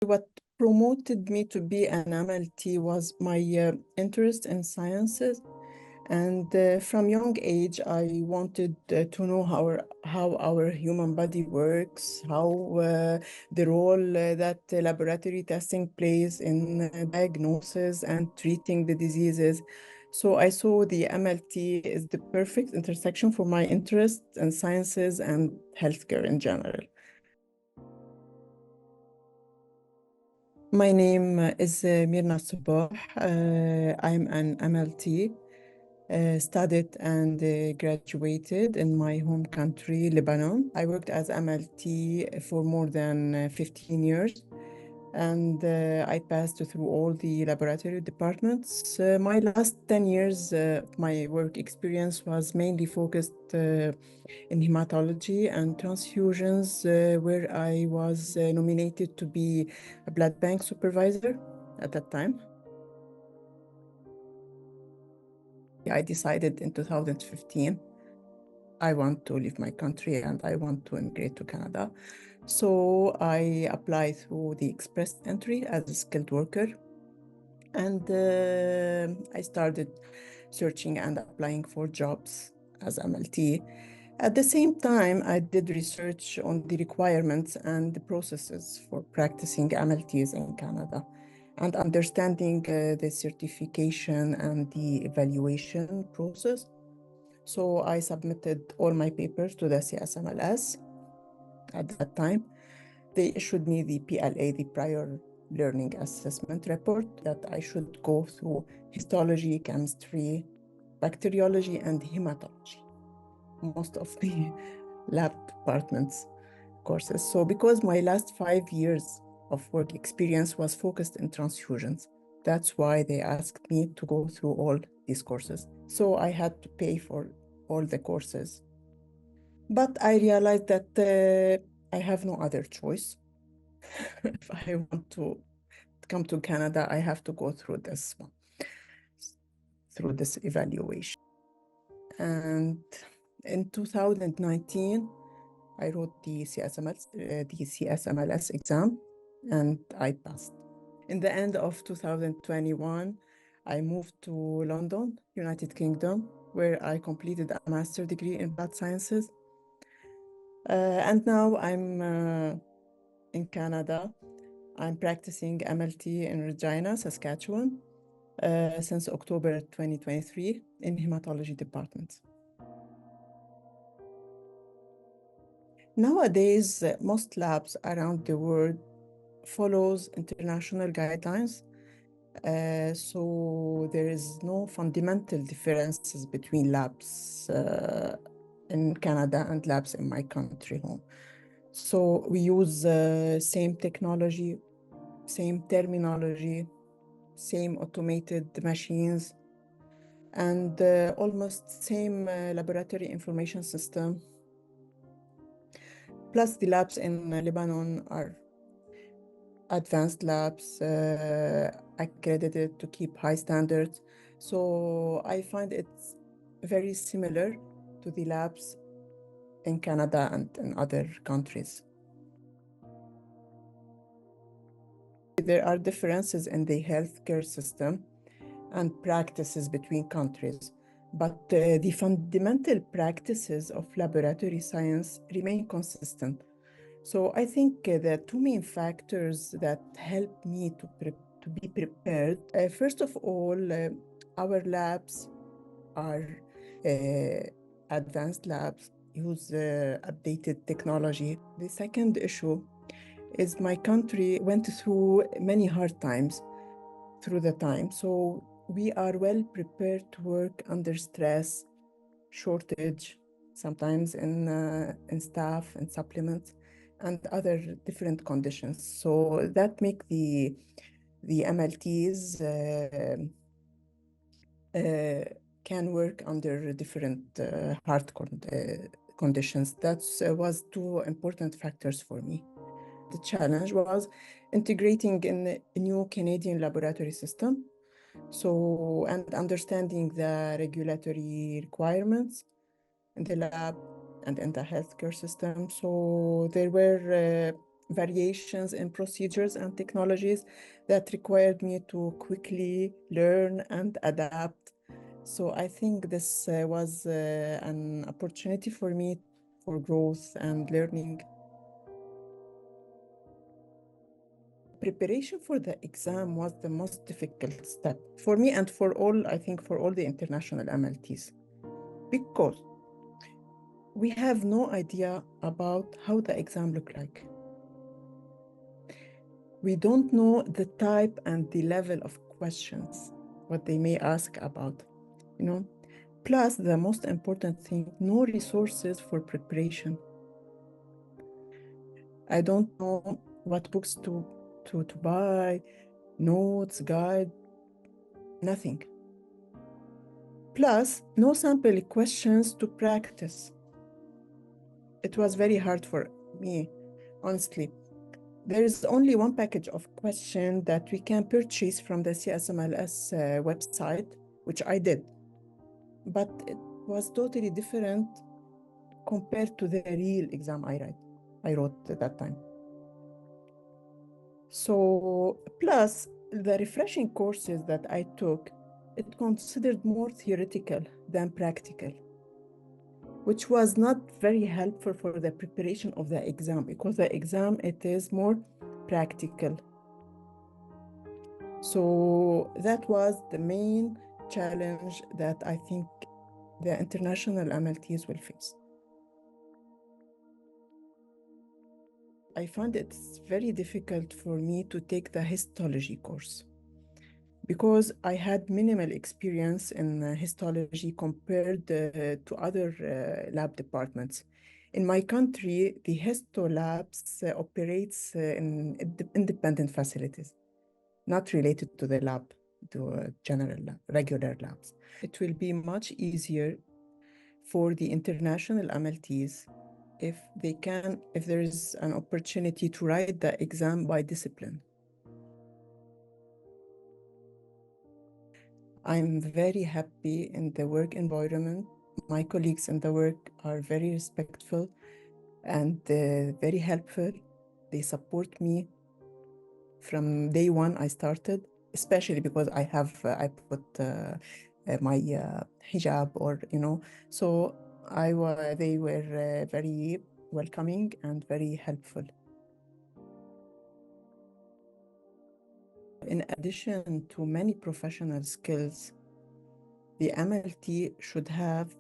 What promoted me to be an MLT was my interest in sciences. And from young age, I wanted to know how our human body works, how the role that laboratory testing plays in diagnosis and treating the diseases. So I saw the MLT is the perfect intersection for my interest in sciences and healthcare in general. My name is Mirna Sobh. I'm an MLT. Studied and graduated in my home country, Lebanon. I worked as MLT for more than 15 years, and I passed through all the laboratory departments. My last 10 years, my work experience was mainly focused in hematology and transfusions, where I was nominated to be a blood bank supervisor at that time. I decided in 2015, I want to leave my country and I want to immigrate to Canada. So I applied through the express entry as a skilled worker. And I started searching and applying for jobs as MLT. At the same time, I did research on the requirements and the processes for practicing MLTs in Canada and understanding the certification and the evaluation process. So I submitted all my papers to the CSMLS at that time. They issued me the PLA, the Prior Learning Assessment Report, that I should go through histology, chemistry, bacteriology, and hematology, most of the lab departments courses. So because my last 5 years of work experience was focused in transfusions, that's why they asked me to go through all these courses. So I had to pay for all the courses. But I realized that I have no other choice. If I want to come to Canada, I have to go through this one, through this evaluation. And in 2019, I wrote the CSMLS exam, and I passed. In the end of 2021, I moved to London, United Kingdom, where I completed a master's degree in blood sciences. And now I'm in Canada. I'm practicing MLT in Regina, Saskatchewan, since October 2023 in hematology department. Nowadays, most labs around the world follows international guidelines. So there is no fundamental differences between labs in Canada and labs in my country home. So we use same technology, same terminology, same automated machines, and almost same laboratory information system. Plus the labs in Lebanon are advanced labs, accredited to keep high standards. So I find it's very similar to the labs in Canada and in other countries. There are differences in the healthcare system and practices between countries, but the fundamental practices of laboratory science remain consistent. So I think the two main factors that help me to be prepared, first of all, our labs are advanced labs, use updated technology. The second issue is my country went through many hard times through the time. So we are well prepared to work under stress, shortage, sometimes in staff and supplements, and other different conditions. So that make the MLTs can work under different hard conditions. That was two important factors for me. The challenge was integrating in a new Canadian laboratory system, so and understanding the regulatory requirements in the lab and in the healthcare system. So there were variations in procedures and technologies that required me to quickly learn and adapt. So I think this was an opportunity for me for growth and learning. Preparation for the exam was the most difficult step for me and for all, I think, for all the international MLTs, because we have no idea about how the exam look like. We don't know the type and the level of questions, what they may ask about, you know. Plus, the most important thing, no resources for preparation. I don't know what books to buy, notes, guide, nothing. Plus, no sample questions to practice. It was very hard for me, honestly. There is only one package of questions that we can purchase from the CSMLS website, which I did. But it was totally different compared to the real exam I wrote at that time. So, plus the refreshing courses that I took, it considered more theoretical than practical, which was not very helpful for the preparation of the exam, because the exam, it is more practical. So that was the main challenge that I think the international MLTs will face. I found it's very difficult for me to take the histology course because I had minimal experience in histology compared to other lab departments. In my country, the histo labs operates in independent facilities, not related to the lab, to general lab, regular labs. It will be much easier for the international MLTs if there is an opportunity to write the exam by discipline. I'm very happy in the work environment. My colleagues in the work are very respectful and very helpful. They support me from day one I started, especially because I put my hijab, or so they were very welcoming and very helpful. In addition to many professional skills, the MLT should have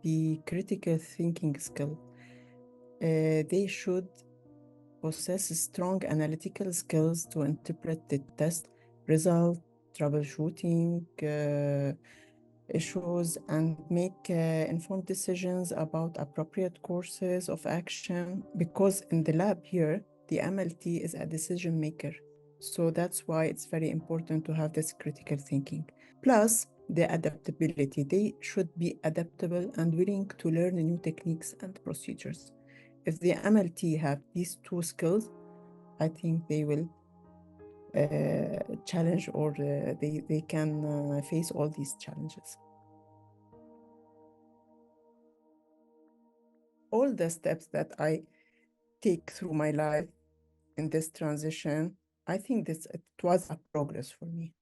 the critical thinking skill. They should possess strong analytical skills to interpret the test result, troubleshooting issues, and make informed decisions about appropriate courses of action. Because in the lab here, the MLT is a decision maker. So that's why it's very important to have this critical thinking. Plus, the adaptability. They should be adaptable and willing to learn new techniques and procedures. If the MLT have these two skills, I think they will challenge, or they can face all these challenges. All the steps that I take through my life in this transition, I think it was a progress for me.